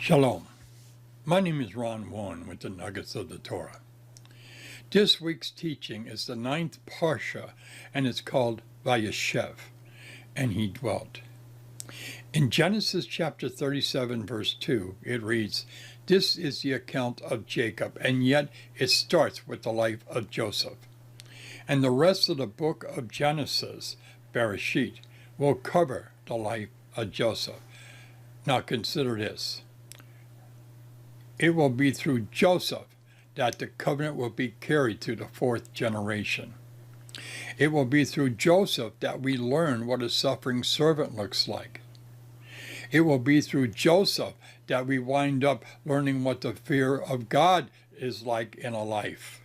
Shalom. My name is Ron Warren with the Nuggets of the Torah. This week's teaching is the 9th Parsha, and it's called Vayeshev, and he dwelt. In Genesis chapter 37, verse 2, it reads, "This is the account of Jacob," and yet it starts with the life of Joseph. And the rest of the book of Genesis, 𝗵ṛishit, will cover the life of Joseph. Now consider this. It will be through Joseph that the covenant will be carried to the 4th generation. It will be through Joseph that we learn what a suffering servant looks like. It will be through Joseph that we wind up learning what the fear of God is like in a life.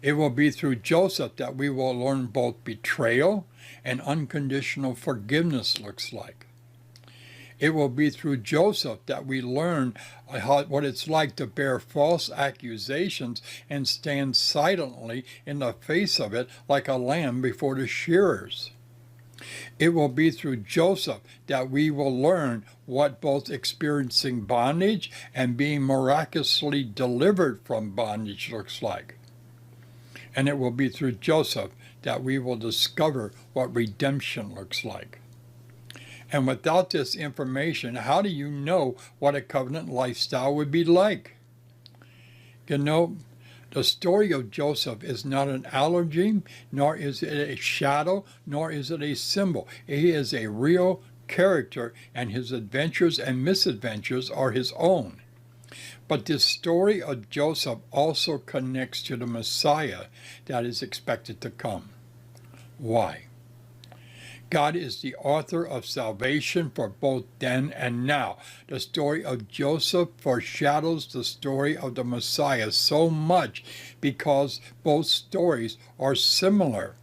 It will be through Joseph that we will learn both betrayal and unconditional forgiveness looks like. It will be through Joseph that we learn what it's like to bear false accusations and stand silently in the face of it like a lamb before the shearers. It will be through Joseph that we will learn what both experiencing bondage and being miraculously delivered from bondage looks like. And it will be through Joseph that we will discover what redemption looks like. And without this information, how do you know what a covenant lifestyle would be like? You know, the story of Joseph is not an allergy, nor is it a shadow, nor is it a symbol. He is a real character, and his adventures and misadventures are his own. But this story of Joseph also connects to the Messiah that is expected to come. Why? God is the author of salvation for both then and now. The story of Joseph foreshadows the story of the Messiah so much because both stories are similar.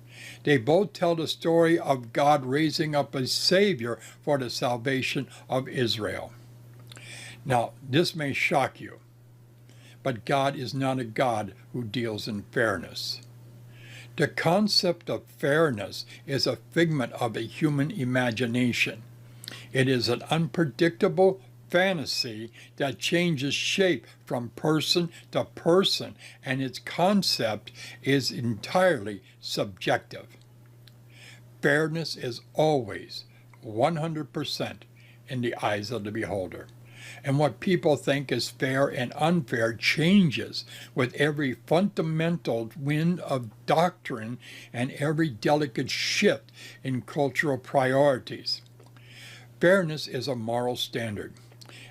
They both tell the story of God raising up a Savior for the salvation of Israel. Now, this may shock you, but God is not a God who deals in fairness. The concept of fairness is a figment of a human imagination. It is an unpredictable fantasy that changes shape from person to person, and its concept is entirely subjective. Fairness is always 100% in the eyes of the beholder. And what people think is fair and unfair changes with every fundamental wind of doctrine and every delicate shift in cultural priorities. Fairness is a moral standard,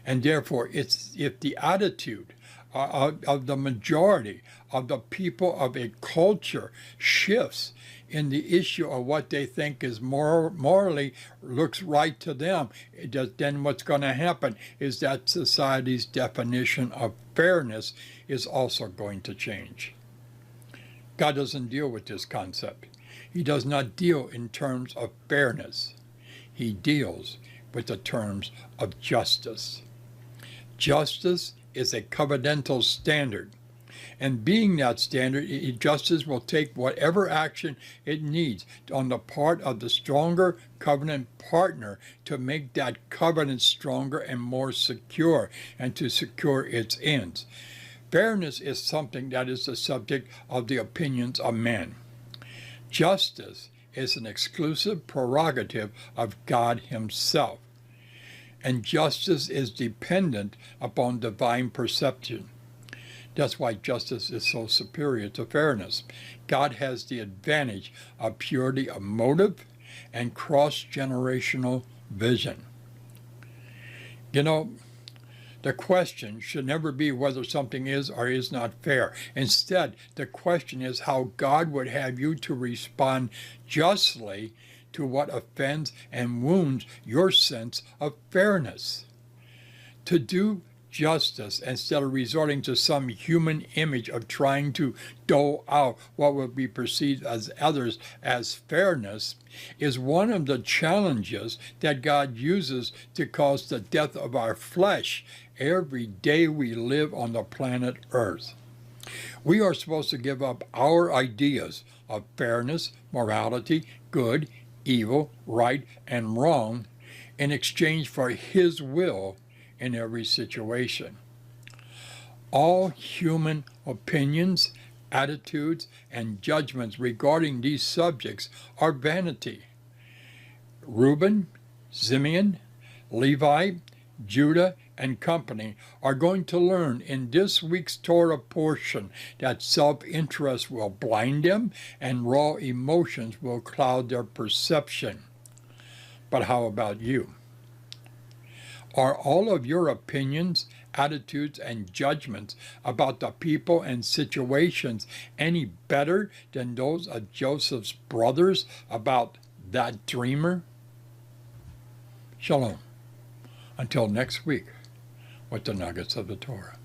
and therefore if the attitude of the majority of the people of a culture shifts in the issue of what they think is morally looks right to them, then what's going to happen is that society's definition of fairness is also going to change. God doesn't deal with this concept. He does not deal in terms of fairness. He deals with the terms of justice. Justice is a covenantal standard. And being that standard, justice will take whatever action it needs on the part of the stronger covenant partner to make that covenant stronger and more secure and to secure its ends. Fairness is something that is the subject of the opinions of men. Justice is an exclusive prerogative of God Himself. And justice is dependent upon divine perception. That's why justice is so superior to fairness. God has the advantage of purity of motive and cross-generational vision. You know, the question should never be whether something is or is not fair. Instead, the question is how God would have you to respond justly to what offends and wounds your sense of fairness. To do justice instead of resorting to some human image of trying to dole out what will be perceived as others as fairness is one of the challenges that God uses to cause the death of our flesh every day we live on the planet Earth. We are supposed to give up our ideas of fairness, morality, good, evil, right, and wrong in exchange for His will in every situation. All human opinions, attitudes, and judgments regarding these subjects are vanity. Reuben, Simeon, Levi, Judah, and company are going to learn in this week's Torah portion that self-interest will blind them and raw emotions will cloud their perception. But how about you? Are all of your opinions, attitudes, and judgments about the people and situations any better than those of Joseph's brothers about that dreamer? Shalom. Until next week with the Nuggets of the Torah.